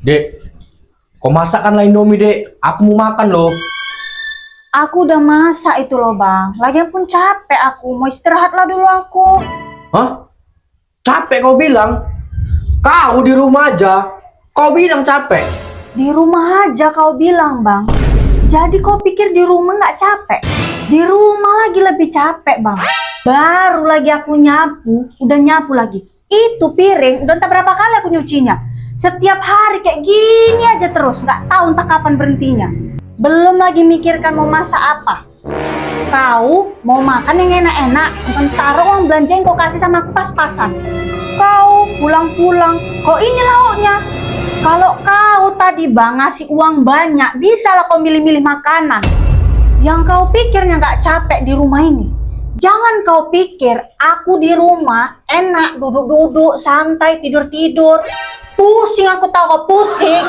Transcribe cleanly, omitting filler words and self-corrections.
Dek, kau masakkanlah Indomie, Dek. Aku mau makan loh. Aku udah masak itu loh bang. Lagian pun capek aku. Mau istirahatlah dulu aku. Hah? Capek kau bilang? Kau di rumah aja. Kau bilang capek? Di rumah aja kau bilang bang. Jadi kau pikir di rumah nggak capek? Di rumah lagi lebih capek bang. Baru lagi aku nyapu. Udah nyapu lagi. Itu piring. Udah entah berapa kali aku nyucinya. Setiap hari kayak gini aja terus. Nggak tahu entah kapan berhentinya. Belum lagi mikirkan mau masak apa. Kau mau makan yang enak-enak. Sementara uang belanja yang kau kasih sama aku pas-pasan. Kau pulang-pulang. Kok ini lauknya? Kalau kau tadi bang ngasih uang banyak, bisa lah kau milih-milih makanan. Yang kau pikirnya nggak capek di rumah ini. Jangan kau pikir aku di rumah enak duduk-duduk, santai, tidur-tidur. Pusing aku tahu kau pusing.